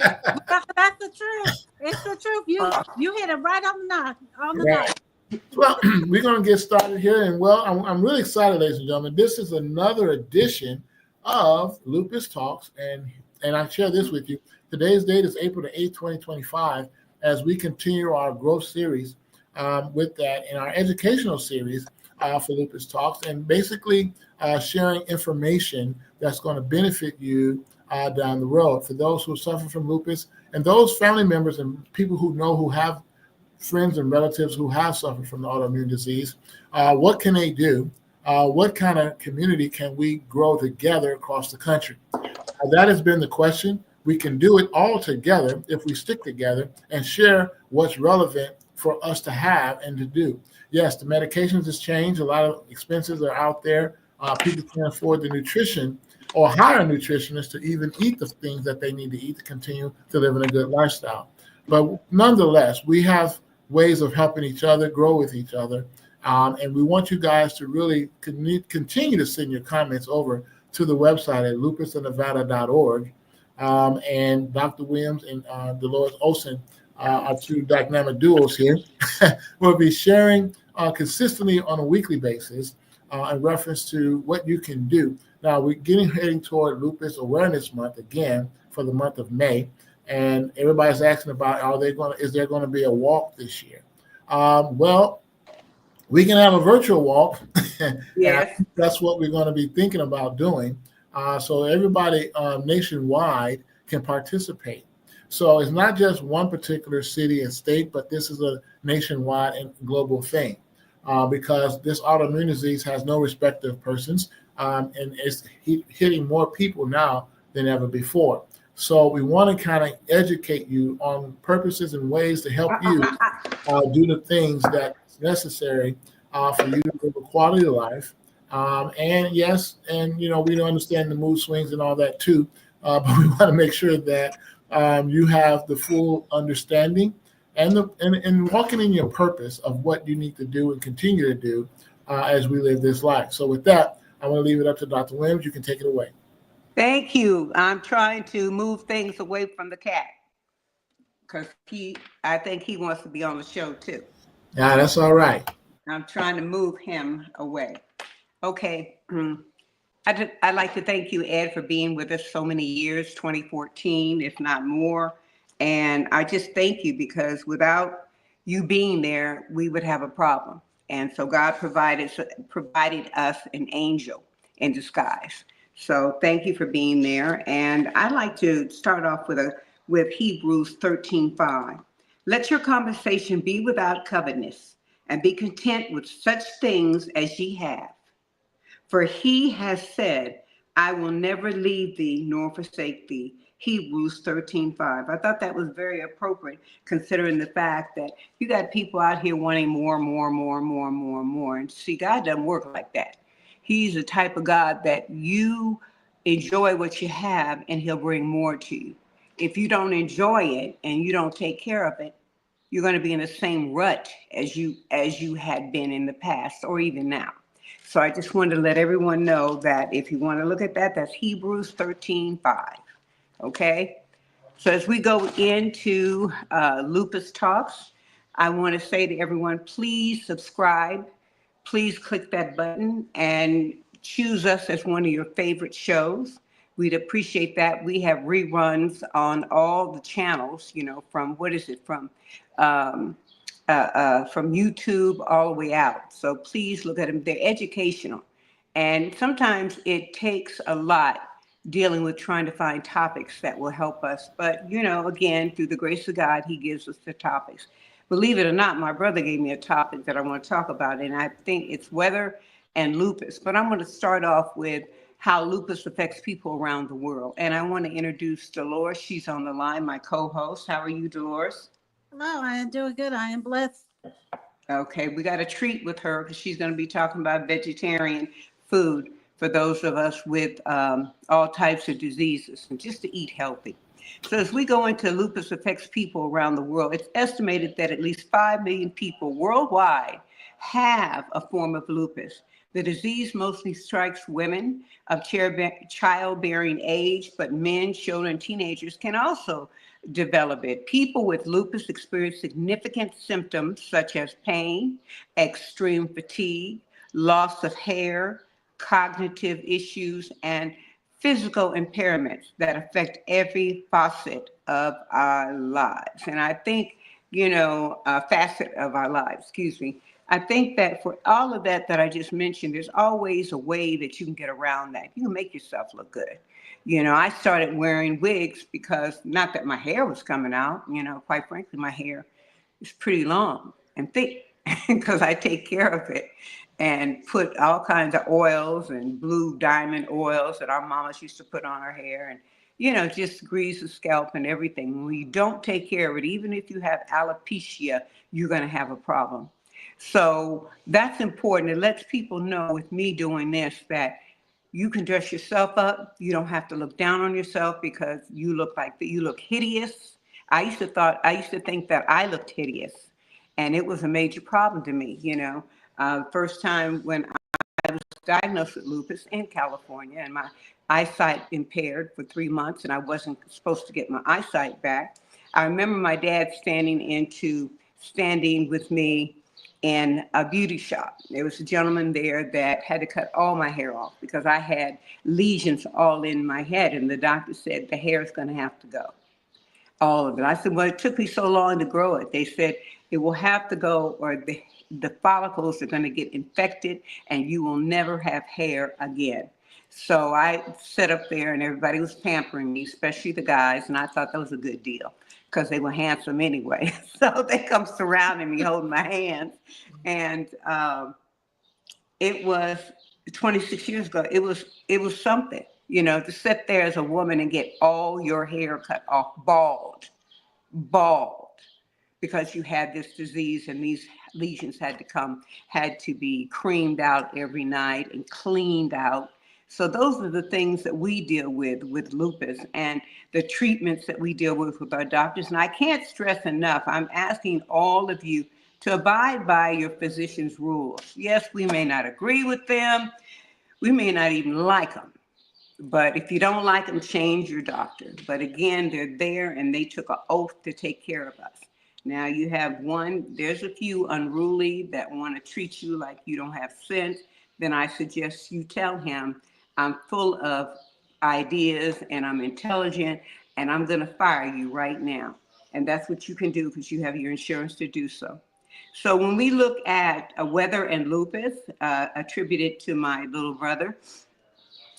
That's the truth. It's the truth. You hit it right on the Right. nose. Well, we're going to get started here. And well, I'm really excited, ladies and gentlemen. This is another edition of Lupus Talks. And I share this with you. Today's date is April the 8th, 2025, as we continue our growth series with that in our educational series for Lupus Talks, and basically sharing information that's going to benefit you down the road. For those who suffer from lupus and those family members and people who have friends and relatives who have suffered from the autoimmune disease, what can they do? What kind of community can we grow together across the country? That has been the question. We can do it all together if we stick together and share what's relevant for us to have and to do. Yes, the medications has changed. A lot of expenses are out there. People can't afford the nutrition or hire nutritionists to even eat the things that they need to eat to continue to live in a good lifestyle. But nonetheless, we have ways of helping each other, grow with each other. And we want you guys to really continue to send your comments over to the website at lupusinNevada.org. And Dr. Williams and Dolores Olson, our two dynamic duos here, will be sharing consistently on a weekly basis in reference to what you can do. Now, we're heading toward Lupus Awareness Month again for the month of May. And everybody's asking about, is there going to be a walk this year? Well, we can have a virtual walk. Yes. That's what we're going to be thinking about doing. So everybody nationwide can participate. So it's not just one particular city and state, but this is a nationwide and global thing because this autoimmune disease has no respect of persons, and it's hitting more people now than ever before. So we want to kind of educate you on purposes and ways to help you do the things that's necessary for you to live a quality of life. And yes, and we don't understand the mood swings and all that too, but we want to make sure that you have the full understanding and walking in your purpose of what you need to do and continue to do as we live this life. So with that, I want to leave it up to Dr. Williams. You can take it away. Thank you. I'm trying to move things away from the cat because I think he wants to be on the show too. Yeah, that's all right. I'm trying to move him away. Okay. I'd like to thank you, Ed, for being with us so many years, 2014, if not more. And I just thank you because without you being there, we would have a problem. And so God provided us an angel in disguise. So thank you for being there. And I'd like to start off with Hebrews 13:5. Let your conversation be without covetousness, and be content with such things as ye have. For he has said, I will never leave thee nor forsake thee. Hebrews 13:5. I thought that was very appropriate considering the fact that you got people out here wanting more. And see, God doesn't work like that. He's the type of God that you enjoy what you have and he'll bring more to you. If you don't enjoy it and you don't take care of it, you're going to be in the same rut as you had been in the past or even now. So I just wanted to let everyone know that if you want to look at that, that's Hebrews 13:5. Okay. So as we go into Lupus Talks, I want to say to everyone, please subscribe. Please click that button and choose us as one of your favorite shows. We'd appreciate that. We have reruns on all the channels, from YouTube all the way out. So please look at them. They're educational. And sometimes it takes a lot dealing with trying to find topics that will help us. But, again, through the grace of God, he gives us the topics. Believe it or not, my brother gave me a topic that I want to talk about, and I think it's weather and lupus. But I'm going to start off with how lupus affects people around the world. And I want to introduce Dolores. She's on the line, my co-host. How are you, Dolores? Hello, I am doing good. I am blessed. Okay, we got a treat with her because she's going to be talking about vegetarian food for those of us with all types of diseases and just to eat healthy. So as we go into lupus affects people around the world, it's estimated that at least 5 million people worldwide have a form of lupus. The disease mostly strikes women of childbearing age, but men, children, and teenagers can also develop it. People with lupus experience significant symptoms such as pain, extreme fatigue, loss of hair, cognitive issues, and physical impairments that affect every facet of our lives. And I think, facet of our lives, excuse me. I think that for all of that I just mentioned, there's always a way that you can get around that. You can make yourself look good. I started wearing wigs because, not that my hair was coming out, quite frankly, my hair is pretty long and thick because I take care of it and put all kinds of oils and blue diamond oils that our mamas used to put on her hair, and just grease the scalp and everything. When you don't take care of it, even if you have alopecia, you're going to have a problem. So that's important. It lets people know, with me doing this, that you can dress yourself up. You don't have to look down on yourself because you look hideous. I used to think that I looked hideous, and it was a major problem to me. First time when I was diagnosed with lupus in California, and my eyesight impaired for 3 months, and I wasn't supposed to get my eyesight back. I remember my dad standing with me in a beauty shop. There was a gentleman there that had to cut all my hair off because I had lesions all in my head, and the doctor said the hair is going to have to go, all of it. I said, well, it took me so long to grow it. They said it will have to go, or the follicles are going to get infected and you will never have hair again. So I sat up there and everybody was pampering me, especially the guys, and I thought that was a good deal because they were handsome anyway. So they come surrounding me, holding my hands. And it was 26 years ago. It was something, to sit there as a woman and get all your hair cut off, bald, because you had this disease and these lesions had to be creamed out every night and cleaned out. So those are the things that we deal with lupus, and the treatments that we deal with our doctors. And I can't stress enough, I'm asking all of you to abide by your physician's rules. Yes, we may not agree with them. We may not even like them. But if you don't like them, change your doctor. But again, they're there and they took an oath to take care of us. Now there's a few unruly that want to treat you like you don't have sense. Then I suggest you tell him, I'm full of ideas and I'm intelligent and I'm going to fire you right now. And that's what you can do because you have your insurance to do so. So when we look at weather and lupus, attributed to my little brother,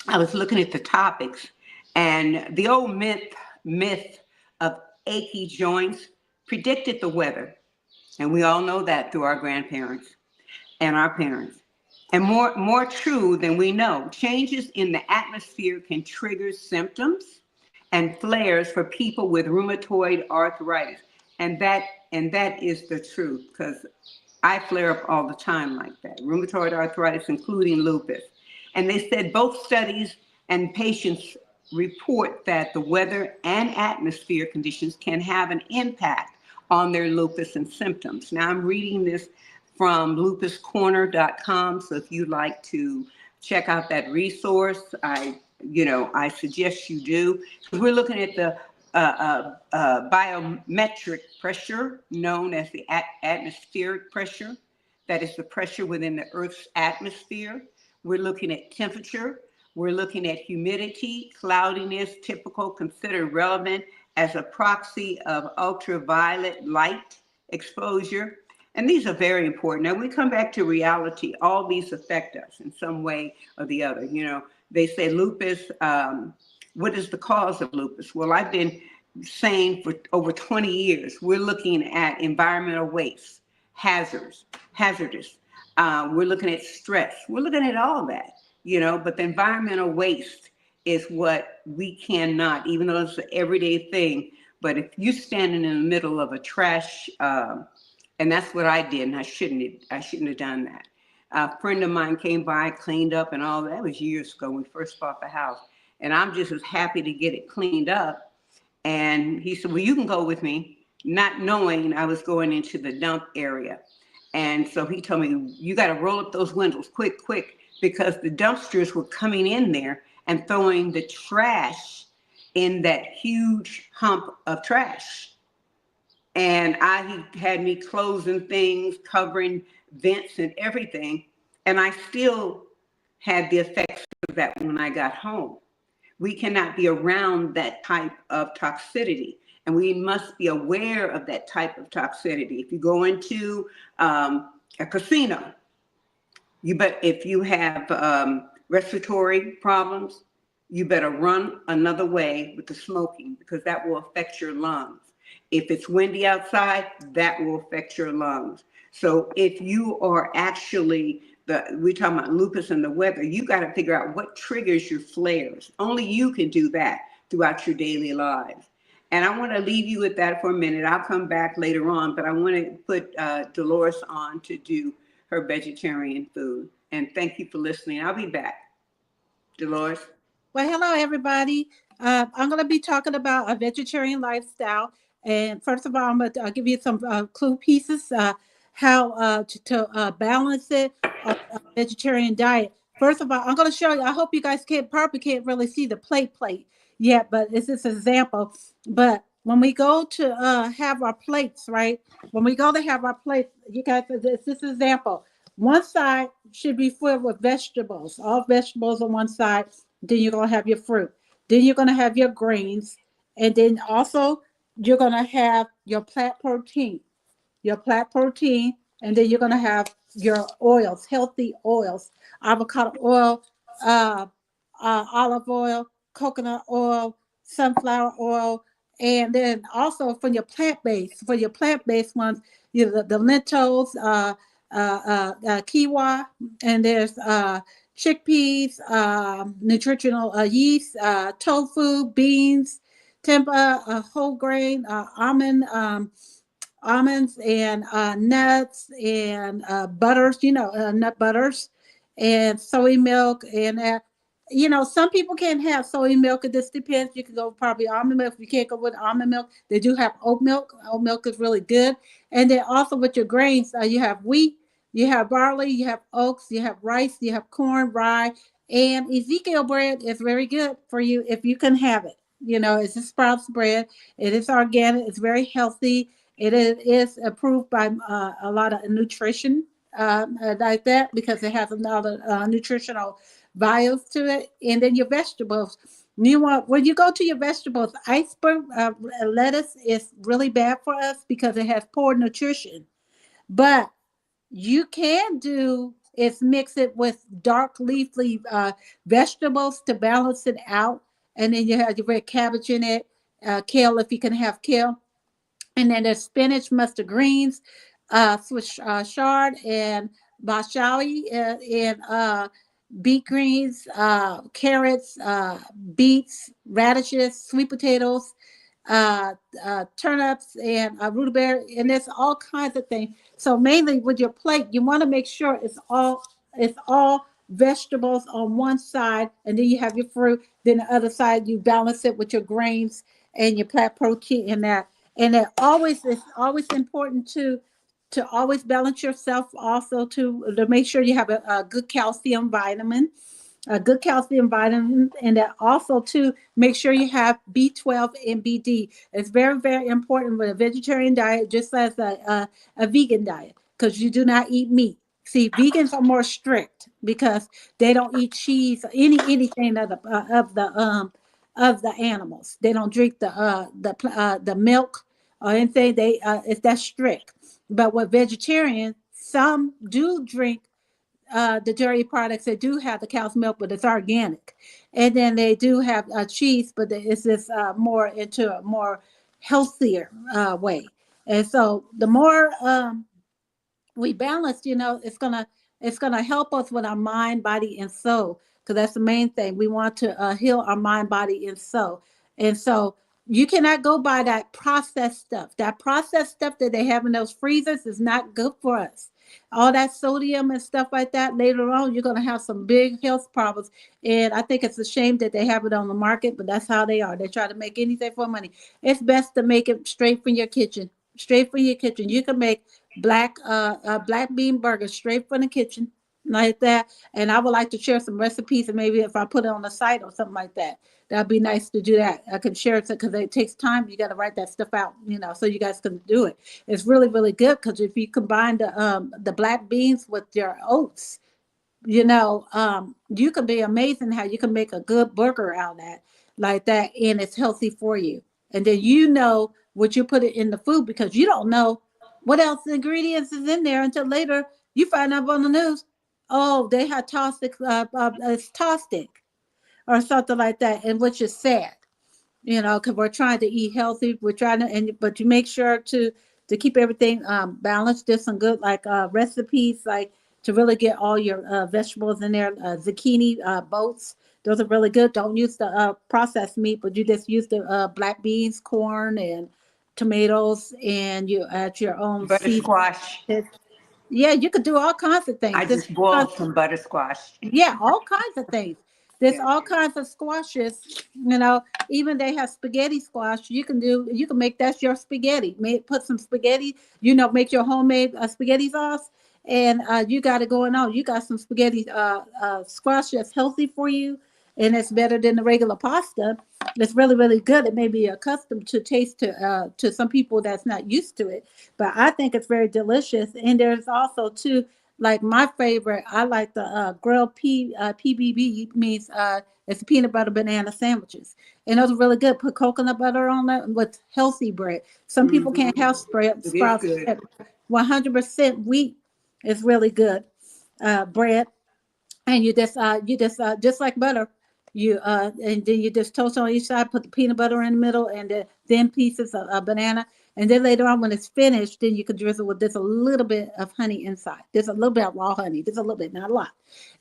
I was looking at the topics, and the old myth of achy joints predicted the weather. And we all know that through our grandparents and our parents. And more true than we know, changes in the atmosphere can trigger symptoms and flares for people with rheumatoid arthritis. And that is the truth, because I flare up all the time like that. Rheumatoid arthritis, including lupus. And they said both studies and patients report that the weather and atmosphere conditions can have an impact on their lupus and symptoms. Now I'm reading this from lupuscorner.com. So if you'd like to check out that resource, I suggest you do. We're looking at the biometric pressure, known as the atmospheric pressure. That is the pressure within the Earth's atmosphere. We're looking at temperature. We're looking at humidity, cloudiness, considered relevant as a proxy of ultraviolet light exposure. And these are very important. Now we come back to reality. All these affect us in some way or the other. They say lupus, what is the cause of lupus? Well, I've been saying for over 20 years, we're looking at environmental waste, hazardous. We're looking at stress. We're looking at all that, but the environmental waste is what we cannot, even though it's an everyday thing. But if you're standing in the middle of a trash, and that's what I did, and I shouldn't have done that. A friend of mine came by, cleaned up and all that. That was years ago when we first bought the house. And I'm just as happy to get it cleaned up. And he said, well, you can go with me, not knowing I was going into the dump area. And so he told me, you got to roll up those windows quick. because the dumpsters were coming in there and throwing the trash in that huge hump of trash. And he had me closing things, covering vents and everything. And I still had the effects of that when I got home. We cannot be around that type of toxicity, and we must be aware of that type of toxicity. If you go into a casino, if you have respiratory problems, you better run another way with the smoking, because that will affect your lungs. If it's windy outside, that will affect your lungs. So if you are actually, we're talking about lupus and the weather, you got to figure out what triggers your flares. Only you can do that throughout your daily lives. And I want to leave you with that for a minute. I'll come back later on, but I want to put Dolores on to do her vegetarian food. And thank you for listening. I'll be back. Dolores? Well, hello, everybody. I'm going to be talking about a vegetarian lifestyle. And first of all, I'll give you some clue pieces, how to balance it, a vegetarian diet. First of all, I'm going to show you, I hope you guys probably can't really see the plate yet, but it's this example. But when we go to have our plates, right? When we go to have our plates, you guys, it's this example. One side should be filled with vegetables, all vegetables on one side. Then you're going to have your fruit. Then you're going to have your grains. And then also you're going to have your plant protein. And then you're going to have your oils, healthy oils, avocado oil, olive oil, coconut oil, sunflower oil. And then also for your plant-based ones, the lentils, quinoa, and there's chickpeas, nutritional yeast, tofu, beans, tempeh, whole grain, almonds, and nuts, and butters, nut butters, and soy milk. And some people can't have soy milk. It just depends. You can go probably almond milk. If you can't go with almond milk, they do have oat milk. Oat milk is really good. And then also with your grains, you have wheat, you have barley, you have oats, you have rice, you have corn, rye, and Ezekiel bread is very good for you if you can have it. It's a Sprouts bread. It is organic. It's very healthy. It is approved by a lot of nutrition like that, because it has a lot of nutritional values to it. And then your vegetables. When you go to your vegetables, iceberg lettuce is really bad for us because it has poor nutrition. But you can do is mix it with dark leafy vegetables to balance it out. And then you have your red cabbage in it, kale if you can have kale. And then there's spinach, mustard greens, Swiss chard, and bashawi, and beet greens, carrots, beets, radishes, sweet potatoes, turnips, and rutabaga, and there's all kinds of things. So mainly with your plate, you want to make sure it's all vegetables on one side, and then you have your fruit. Then the other side, you balance it with your grains and your plant protein in that. And it's always important to always balance yourself also to make sure you have a good calcium vitamin, and that also to make sure you have B12 and BD. It's very, very important with a vegetarian diet, just as a vegan diet, because you do not eat meat. See, vegans are more strict because they don't eat cheese or anything of the animals. They don't drink the milk or anything. That's strict. But with vegetarians, some do drink the dairy products. They do have the cow's milk, but it's organic. And then they do have cheese, but it's just more into a more healthier way. And so the more we balance, it's gonna help us with our mind, body, and soul, because that's the main thing. We want to heal our mind, body, and soul. And so you cannot go by that processed stuff. That processed stuff that they have in those freezers is not good for us. All that sodium and stuff like that, later on, you're going to have some big health problems. And I think it's a shame that they have it on the market, but that's how they are. They try to make anything for money. It's best to make it straight from your kitchen. You can make black bean burgers straight from the kitchen. like that. And I would like to share some recipes, and maybe if I put it on the site or something like that, that'd be nice to do that. I can share it because it takes time. You got to write that stuff out, so you guys can do it. It's really, really good because if you combine the black beans with your oats, you can be amazing how you can make a good burger out of that, like that, and it's healthy for you. And then what you put it in the food because you don't know what else ingredients is in there until later you find out on the news. Oh, they had toxic, it's toxic or something like that, and which is sad. Because we're trying to eat healthy. We're trying to, but you make sure to keep everything balanced. There's some good like recipes, like to really get all your vegetables in there. Zucchini boats, those are really good. Don't use the processed meat, but you just use the black beans, corn, and tomatoes, and you add your own seed. Buttersquash. Yeah, you could do all kinds of things. I just boiled some buttersquash. Yeah, all kinds of things. There's Yeah. all kinds of squashes, even they have spaghetti squash. You can make that's your spaghetti. Put some spaghetti, make your homemade spaghetti sauce, and you got it going on. You got some spaghetti squash that's healthy for you, and it's better than the regular pasta. It's really, really good. It may be accustomed to taste to some people that's not used to it, but I think it's very delicious. And there's also too, like my favorite, I like the grilled PBB, means it's peanut butter banana sandwiches. And those are really good. Put coconut butter on that with healthy bread. Some people can't have It is sprouts. good. 100% wheat is really good bread. And just like butter, and then you just toast on each side, put the peanut butter in the middle, and the thin pieces of banana. And then later on, when it's finished, then you can drizzle with just a little bit of honey inside. There's a little bit of raw honey, just a little bit, not a lot.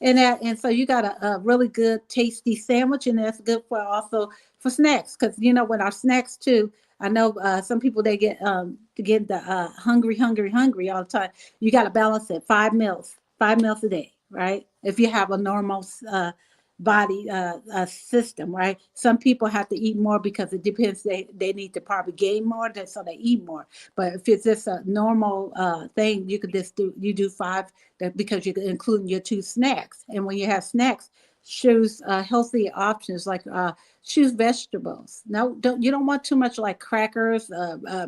And so you got a really good, tasty sandwich, and that's good for also for snacks. Because with our snacks too, I know some people they get the hungry all the time. You got to balance it. 5 meals a day, right? If you have a normal body system, right? Some people have to eat more because it depends. They need to probably gain more, so they eat more. But if it's just a normal thing, you could just do 5 because you could include your 2 snacks. And when you have snacks, choose healthy options like choose vegetables. No, you don't want too much like crackers,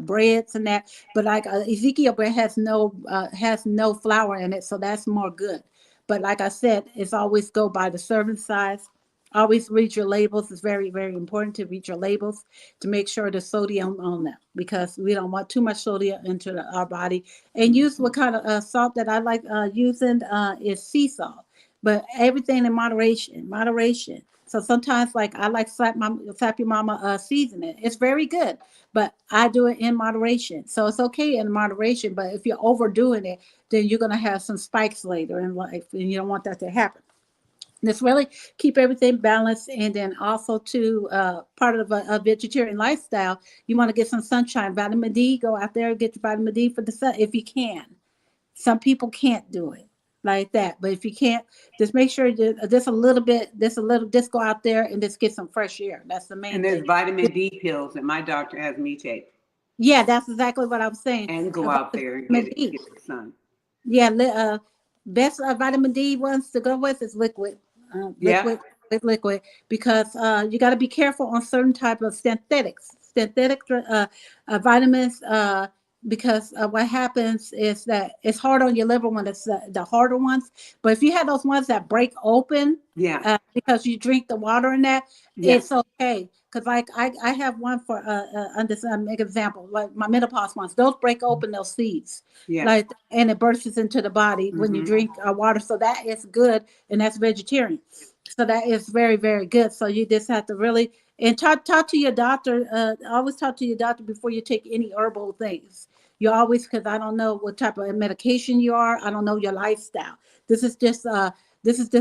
breads and that. But like Ezekiel bread has no flour in it, so that's more good. But like I said, it's always go by the serving size. Always read your labels. It's very, very important to read your labels to make sure the sodium on them, because we don't want too much sodium into our body. And use what kind of salt that I like using is sea salt, but everything in moderation. Moderation. So sometimes, like I like slap your mama seasoning. It's very good, but I do it in moderation. So it's okay in moderation. But if you're overdoing it, then you're gonna have some spikes later in life, and you don't want that to happen. Let's really keep everything balanced, and then also to part of a vegetarian lifestyle, you want to get some sunshine, vitamin D. Go out there and get your vitamin D for the sun if you can. Some people can't do it like that, but if you can't, just make sure that just go out there and just get some fresh air. That's the main And there's thing. vitamin D pills that my doctor has me take. Yeah, that's exactly what I was saying. And go out there and Vitamin D. get the sun. Yeah, best vitamin D ones to go with is liquid, Yeah. liquid, because you got to be careful on certain type of synthetic vitamins, because what happens is that it's hard on your liver when it's the harder ones. But if you have those ones that break open, Yeah. because you drink the water in that, Yeah. it's okay. Because like I have one for make an example, like my menopause ones, those break open those seeds, Yeah. like, and it bursts into the body when you drink water. So that is good, and that's vegetarian. So that is very, very good. So you just have to really and talk to your doctor. Always talk to your doctor before you take any herbal things. You always, because I don't know what type of medication you are. I don't know your lifestyle. This is just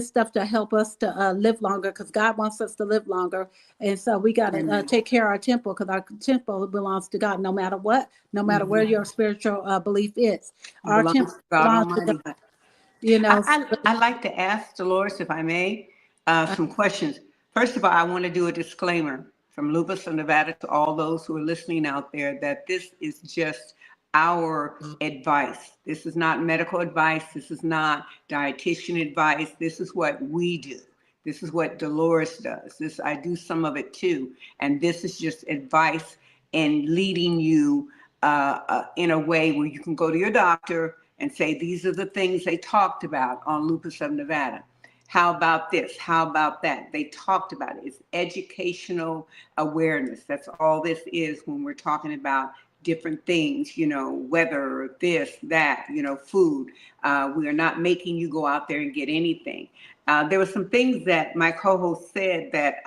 stuff to help us to live longer, because God wants us to live longer. And so we got to take care of our temple, because our temple belongs to God no matter what, no matter where your spiritual belief is. Our temple belongs to God. I'd like to ask Dolores, if I may, some questions. First of all, I want to do a disclaimer from Lupus of Nevada to all those who are listening out there that this is just our advice. This is not medical advice. This is not dietitian advice. This is what we do. This is what Dolores does. I do some of it too. And this is just advice and leading you in a way where you can go to your doctor and say, these are the things they talked about on Lupus of Nevada. How about this? How about that? They talked about it. It's educational awareness. That's all this is when we're talking about different things, weather, this, that, food. We are not making you go out there and get anything. There were some things that my co-host said that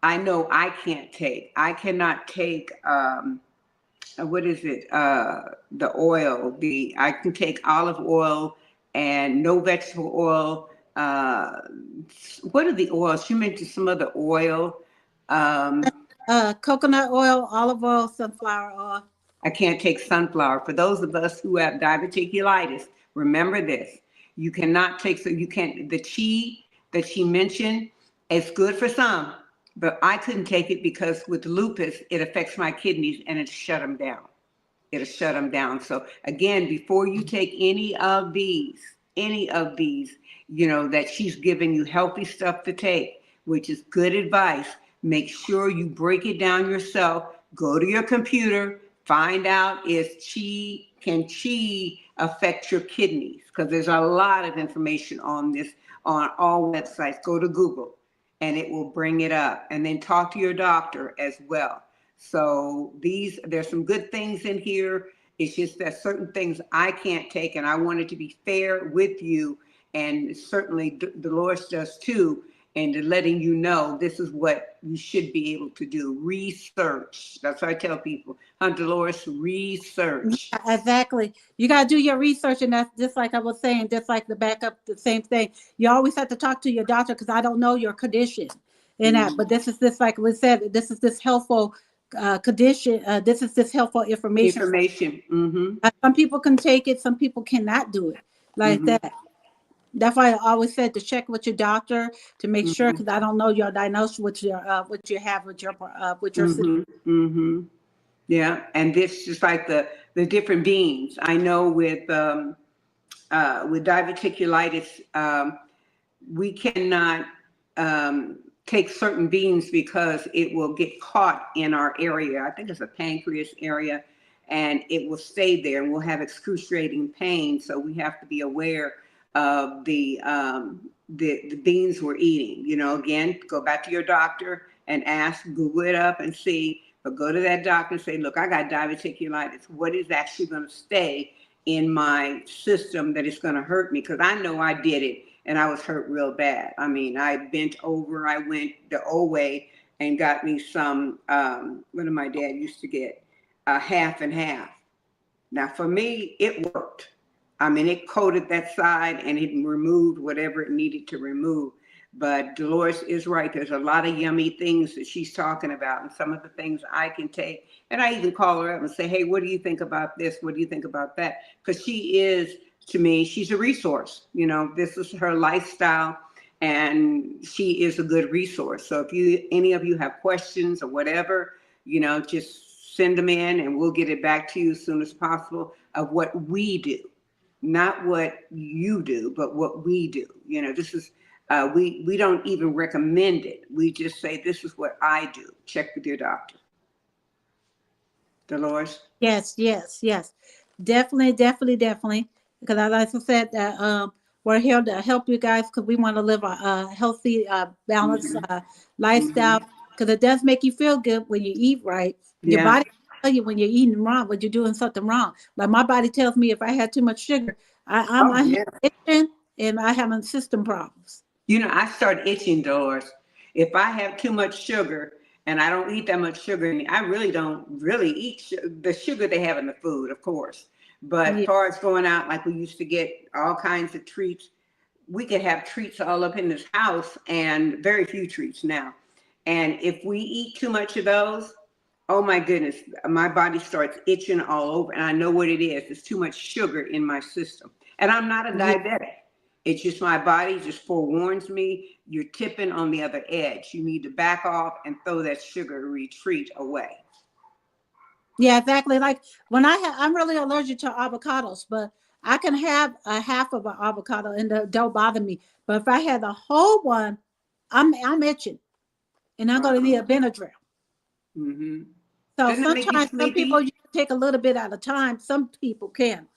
I know I can't take. I cannot take, what is it? The oil. I can take olive oil and no vegetable oil. What are the oils? She mentioned some other oil. Coconut oil, olive oil, sunflower oil. I can't take sunflower. For those of us who have diverticulitis, remember this. You cannot take, the chi that she mentioned, it's good for some, but I couldn't take it because with lupus, it affects my kidneys and it shut them down. It'll shut them down. So again, before you take any of these, that she's giving you healthy stuff to take, which is good advice, make sure you break it down yourself. Go to your computer, find out can chi affect your kidneys? Because there's a lot of information on this on all websites. Go to Google and it will bring it up. And then talk to your doctor as well. So there's some good things in here. It's just that certain things I can't take, and I wanted to be fair with you, and certainly Dolores does too, and letting you know this is what you should be able to do. Research. That's what I tell people. Dolores, research. Yeah, exactly. You got to do your research, and that's just like I was saying, just like the backup, the same thing. You always have to talk to your doctor because I don't know your condition. But this is this, like we said, this is this helpful condition. This is this helpful information. Mm-hmm. Some people can take it, some people cannot do it like that. That's why I always said to check with your doctor to make sure, because I don't know your diagnosis, what you have with your system. Yeah, and this is like the different beans. I know with diverticulitis, we cannot take certain beans because it will get caught in our area. I think it's a pancreas area, and it will stay there, and we'll have excruciating pain. So we have to be aware of the beans we're eating. Again, go back to your doctor and ask, Google it up and see. But go to that doctor and say, look, I got diverticulitis. What is actually going to stay in my system that is going to hurt me? Because I know I did it and I was hurt real bad. I mean, I bent over, I went the old way and got me some, what my dad used to get, half and half. Now for me, it worked. I mean, it coated that side and it removed whatever it needed to remove. But Dolores is right. There's a lot of yummy things that she's talking about, and some of the things I can take. And I even call her up and say, hey, what do you think about this? What do you think about that? Because she is, to me, she's a resource. This is her lifestyle, and she is a good resource. So if any of you have questions or whatever, just send them in and we'll get it back to you as soon as possible of what we do. Not what you do, but what we do. This is, we don't even recommend it. We just say, this is what I do. Check with your doctor. Dolores? Yes. Definitely. Because like I said, that we're here to help you guys because we want to live a healthy, balanced lifestyle. Because it does make you feel good when you eat right. Your body tell you when you're eating wrong, when you're doing something wrong. Like my body tells me if I had too much sugar, I'm itching and I having system problems. I start itching, Dolores. If I have too much sugar and I don't eat that much sugar, and I really don't eat the sugar they have in the food, of course. But as far as going out, like we used to get all kinds of treats, we could have treats all up in this house and very few treats now. And if we eat too much of those, oh my goodness, my body starts itching all over. And I know what it is. It's too much sugar in my system. And I'm not a diabetic. It's just my body just forewarns me, you're tipping on the other edge. You need to back off and throw that sugar retreat away. Yeah, exactly. Like when I'm really allergic to avocados, but I can have a half of an avocado and it don't bother me. But if I had the whole one, I'm itching, and I'm going to need a Benadryl. Mm-hmm. So Doesn't it make you sometimes some people sleepy? you take a little bit at a time. Some people can,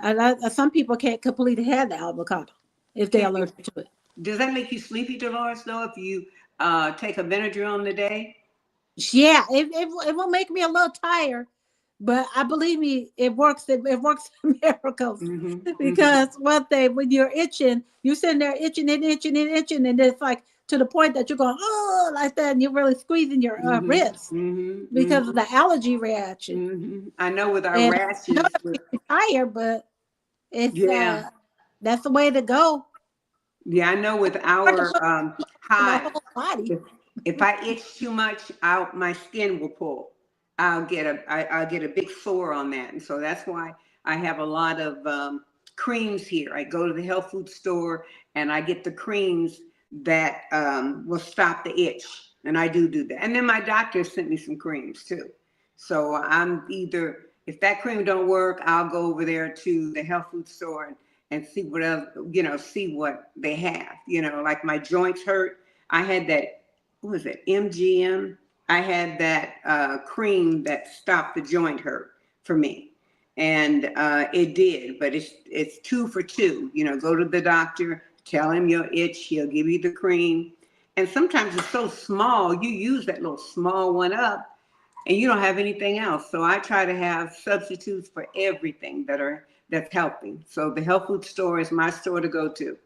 and some people can't completely have the avocado if they're Can't allergic to it. Does that make you sleepy, Dolores? Though, if you take a Benadryl in the day. Yeah, it will make me a little tired, but I believe me, it works. It works miracles. Mm-hmm. Mm-hmm. Because one thing, when you're itching, you're sitting there itching and itching and itching, and it's like to the point that you're going, oh, like that, and you're really squeezing your Mm-hmm. wrist Mm-hmm. because of Mm-hmm. the allergy reaction. Mm-hmm. I know with our And I know rashes, it makes you tired, but it's yeah, that's the way to go. yeah, I know with Hard to our put on the hives, whole body. if I itch too much, out my skin will pull. I'll get a big sore on that, and so that's why I have a lot of creams here. I go to the health food store and I get the creams that will stop the itch, and I do that. And then my doctor sent me some creams too. So I'm either, if that cream don't work, I'll go over there to the health food store and see what else, see what they have. Like my joints hurt. I had that, what was it, MGM? I had that cream that stopped the joint hurt for me. And it did, but it's 2 for 2. Go to the doctor, tell him your itch, he'll give you the cream. And sometimes it's so small, you use that little small one up and you don't have anything else. So I try to have substitutes for everything that's helping. So the health food store is my store to go to.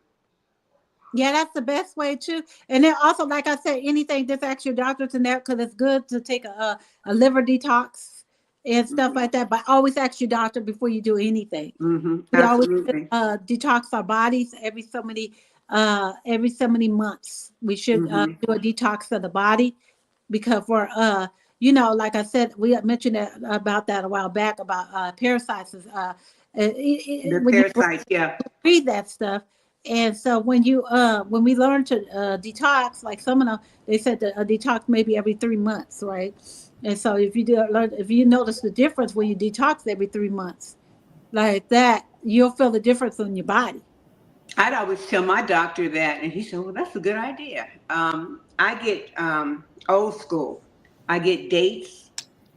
Yeah, that's the best way too. And then also, like I said, anything just ask your doctor to that because it's good to take a liver detox and stuff Mm-hmm. like that. But always ask your doctor before you do anything. Mm-hmm. We always Absolutely. detox our bodies every so many months. We should Mm-hmm. do a detox of the body because for like I said, we had mentioned about that a while back about parasites. The When you parasites, yeah. breathe that stuff. And so when we learn to detox, like some of them, they said that a detox maybe every 3 months, right? And so if you notice the difference when you detox every 3 months, like that, you'll feel the difference in your body. I'd always tell my doctor that, and he said, "Well, that's a good idea." I get old school. I get dates,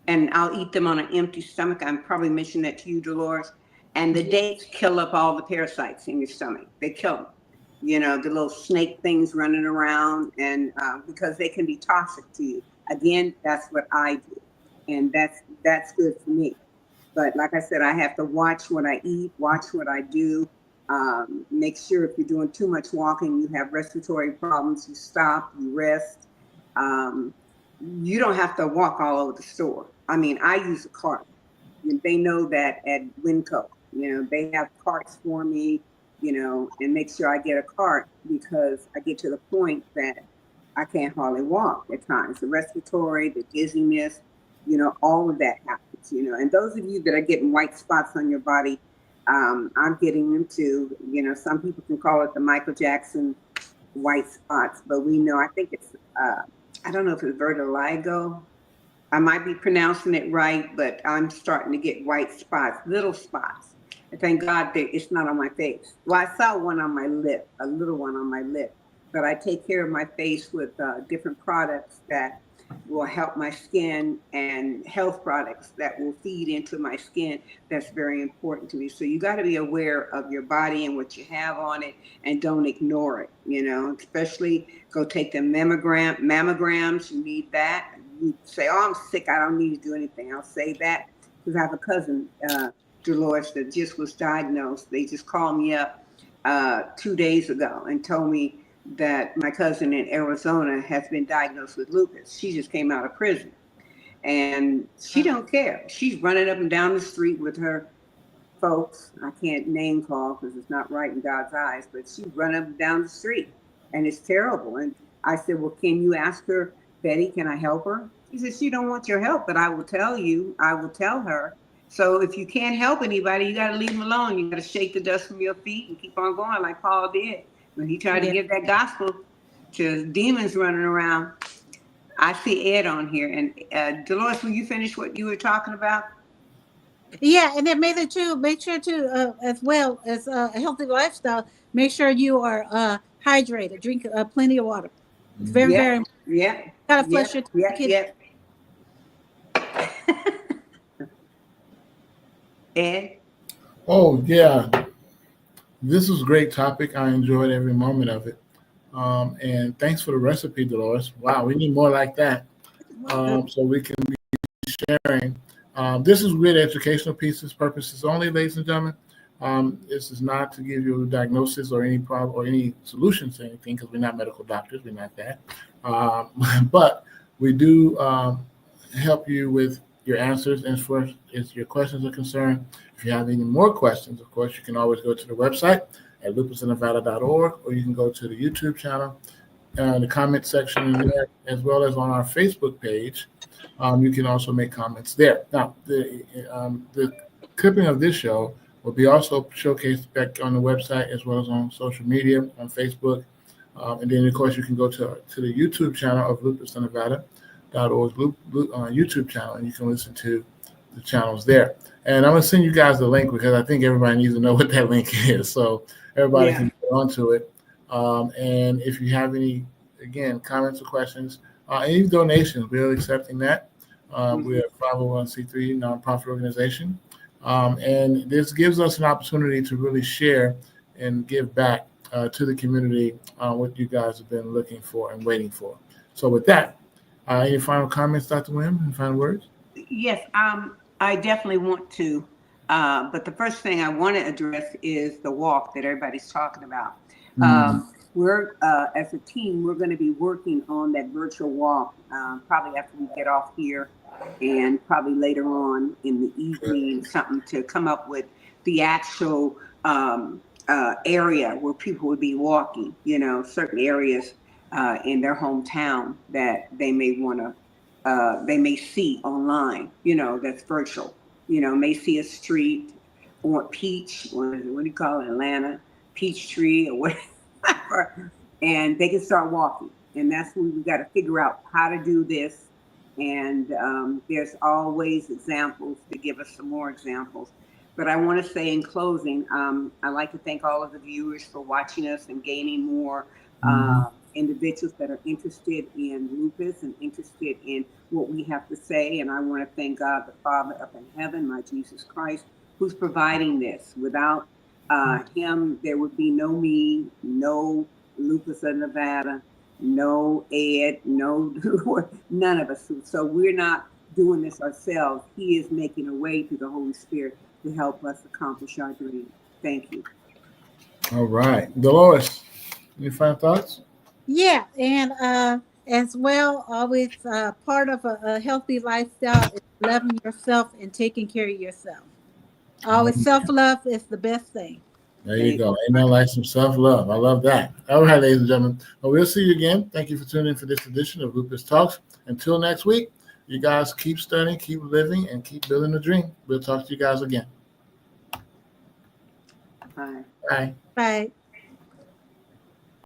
and I'll eat them on an empty stomach. I probably mentioned that to you, Dolores. And the dates kill up all the parasites in your stomach. They kill them. The little snake things running around, and because they can be toxic to you. Again, that's what I do, and that's good for me. But like I said, I have to watch what I eat, watch what I do. Make sure if you're doing too much walking, you have respiratory problems, you stop, you rest. Um, you don't have to walk all over the store. I mean, I use a cart. They know that at Winco. They have carts for me, and make sure I get a cart because I get to the point that I can't hardly walk at times. The respiratory, the dizziness, all of that happens, And those of you that are getting white spots on your body, I'm getting them too. Some people can call it the Michael Jackson white spots, but we know, I think it's, I don't know if it's vertigo. I might be pronouncing it right, but I'm starting to get white spots, little spots. And thank God that it's not on my face. Well, I saw one on my lip, a little one on my lip, but I take care of my face with different products that will help my skin and health products that will feed into my skin. That's very important to me. So you got to be aware of your body and what you have on it and don't ignore it, especially go take the mammograms. You need that. You say, oh, I'm sick, I don't need to do anything. I'll say that because I have a cousin, Dolores, that just was diagnosed. They just called me up 2 days ago and told me that my cousin in Arizona has been diagnosed with lupus. She just came out of prison and she don't care. She's running up and down the street with her folks. I can't name call because it's not right in God's eyes, but she's running up and down the street and it's terrible. And I said, well, can you ask her, Betty, can I help her? She said, she don't want your help, but I will tell her. So if you can't help anybody, you got to leave them alone. You got to shake the dust from your feet and keep on going like Paul did when he tried to give that gospel to demons running around. I see Ed on here. And Dolores, will you finish what you were talking about? Yeah, and then make sure to as well as a healthy lifestyle, make sure you are hydrated, drink plenty of water. It's very, Yep, very important. yep, Gotta flush yep, your yep, kid. yep. Ed? Oh, yeah. This was a great topic. I enjoyed every moment of it. And thanks for the recipe, Dolores. Wow, we need more like that, so we can be sharing. This is really educational pieces, purposes only, ladies and gentlemen. This is not to give you a diagnosis or any problem or any solutions to anything, because we're not medical doctors. We're not that. But we do help you with your answers as far as your questions are concerned. If you have any more questions, of course, you can always go to the website at lupusinevada.org, or you can go to the YouTube channel, the comment section in there, as well as on our Facebook page. You can also make comments there. Now, the clipping of this show will be also showcased back on the website, as well as on social media, on Facebook. And then, of course, you can go to the YouTube channel of lupusinevada.org YouTube channel, and you can listen to the channels there. And I'm going to send you guys the link, because I think everybody needs to know what that link is, so everybody can get onto it. And if you have any, again, comments or questions, any donations, we're accepting that. We're a 501c3 nonprofit organization. And this gives us an opportunity to really share and give back to the community what you guys have been looking for and waiting for. So with that, any final comments, Dr. Wim? Any final words? Yes, I definitely want to. But the first thing I want to address is the walk that everybody's talking about. We're, as a team, we're going to be working on that virtual walk probably after we get off here, and probably later on in the evening, something to come up with the actual area where people would be walking, certain areas in their hometown that they may want to, they may see online, that's virtual, may see a street or Peach, what do you call it, Atlanta, Peachtree or whatever, and they can start walking. And that's when we got to figure out how to do this. And there's always examples to give us some more examples. But I want to say in closing, I'd like to thank all of the viewers for watching us and gaining more individuals that are interested in lupus and interested in what we have to say. And I want to thank God, the Father up in heaven, my Jesus Christ, who's providing this. Without him, there would be no me, no Lupus of Nevada, no Ed, no none of us. So we're not doing this ourselves. He is making a way through the Holy Spirit to help us accomplish our dream. Thank you. All right. Dolores, any final thoughts? Yeah, and as well, always part of a healthy lifestyle is loving yourself and taking care of yourself. Always self-love is the best thing. There you go. Ain't nothing like some self-love. I love that. All right, ladies and gentlemen. Well, we'll see you again. Thank you for tuning in for this edition of Lupus Talks. Until next week, you guys keep studying, keep living, and keep building the dream. We'll talk to you guys again. Bye. Bye. Bye.